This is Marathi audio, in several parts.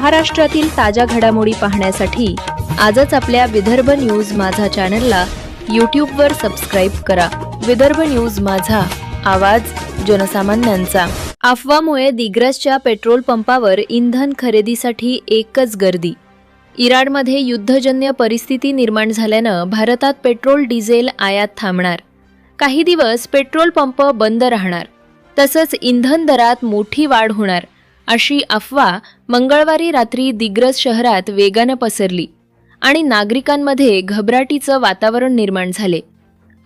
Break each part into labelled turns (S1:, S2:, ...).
S1: महाराष्ट्रातील ताज्या घडामोडी पाहण्यासाठी आजच आपल्या विदर्भ न्यूज माझा चॅनलला यूट्यूबवर सबस्क्राईब करा। विदर्भ न्यूज माझा, आवाज जनसामान्यांचा। अफवामुळे दिग्रसच्या पेट्रोल पंपावर इंधन खरेदीसाठी एकच गर्दी। इराणमध्ये युद्धजन्य परिस्थिती निर्माण झाल्यानं भारतात पेट्रोल डिझेल आयात थांबणार। काही दिवस पेट्रोल पंप बंद राहणार, तसंच इंधन दरात मोठी वाढ होणार अशी अफवा मंगळवारी रात्री दिग्रस शहरात वेगानं पसरली आणि नागरिकांमध्ये घबराटीचं वातावरण निर्माण झाले।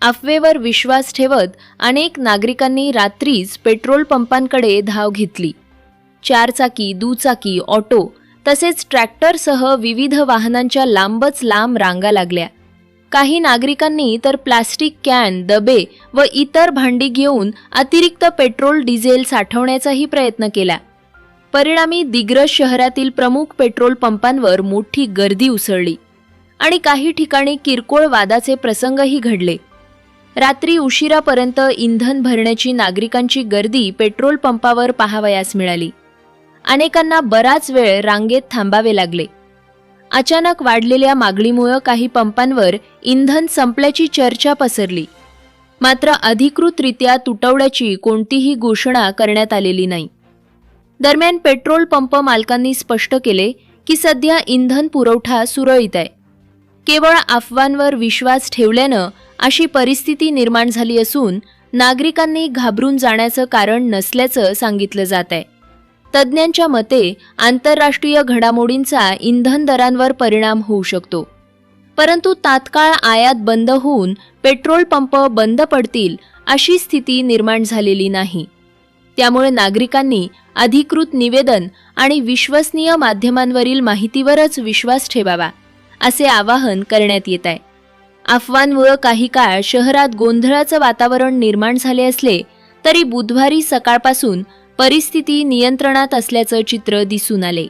S1: अफवेवर विश्वास ठेवत अनेक नागरिकांनी रात्रीच पेट्रोल पंपांकडे धाव घेतली। चारचाकी, दुचाकी, ऑटो तसेच ट्रॅक्टरसह विविध वाहनांच्या लांबच लांब रांगा लागल्या। काही नागरिकांनी तर प्लास्टिक कॅन, डबे व इतर भांडी घेऊन अतिरिक्त पेट्रोल डिझेल साठवण्याचाही प्रयत्न केला। परिणामी दिग्रस शहरातील प्रमुख पेट्रोल पंपांवर मोठी गर्दी उसळली आणि काही ठिकाणी किरकोळ वादाचे प्रसंगही घडले। रात्री उशिरापर्यंत इंधन भरण्याची नागरिकांची गर्दी पेट्रोल पंपावर पाहावयास मिळाली। अनेकांना बराच वेळ रांगेत थांबावे लागले। अचानक वाढलेल्या मागणीमुळे काही पंपांवर इंधन संपल्याची चर्चा पसरली, मात्र अधिकृतरित्या तुटवड्याची कोणतीही घोषणा करण्यात आलेली नाही। दरम्यान पेट्रोल पंप मालकांनी स्पष्ट केले की सध्या इंधन पुरवठा सुरळीत आहे। केवळ अफवांवर विश्वास ठेवल्यानं अशी परिस्थिती निर्माण झाली असून नागरिकांनी घाबरून जाण्याचं कारण नसल्याचं सांगितलं जात आहे। तज्ज्ञांच्या मते आंतरराष्ट्रीय घडामोडींचा इंधन दरांवर परिणाम होऊ शकतो, परंतु तात्काळ आयात बंद होऊन पेट्रोल पंप बंद पडतील अशी स्थिती निर्माण झालेली नाही। त्यामुळे नागरिकांनी अधिकृत निवेदन आणि विश्वसनीय माध्यमांवरील माहितीवरच विश्वास ठेवावा असे आवाहन करण्यात येत आहे। अफवांमुळे काही काळ शहरात गोंधळाचं वातावरण निर्माण झाले असले तरी बुधवारी सकाळपासून परिस्थिती नियंत्रणात असल्याचं चित्र दिसून आले।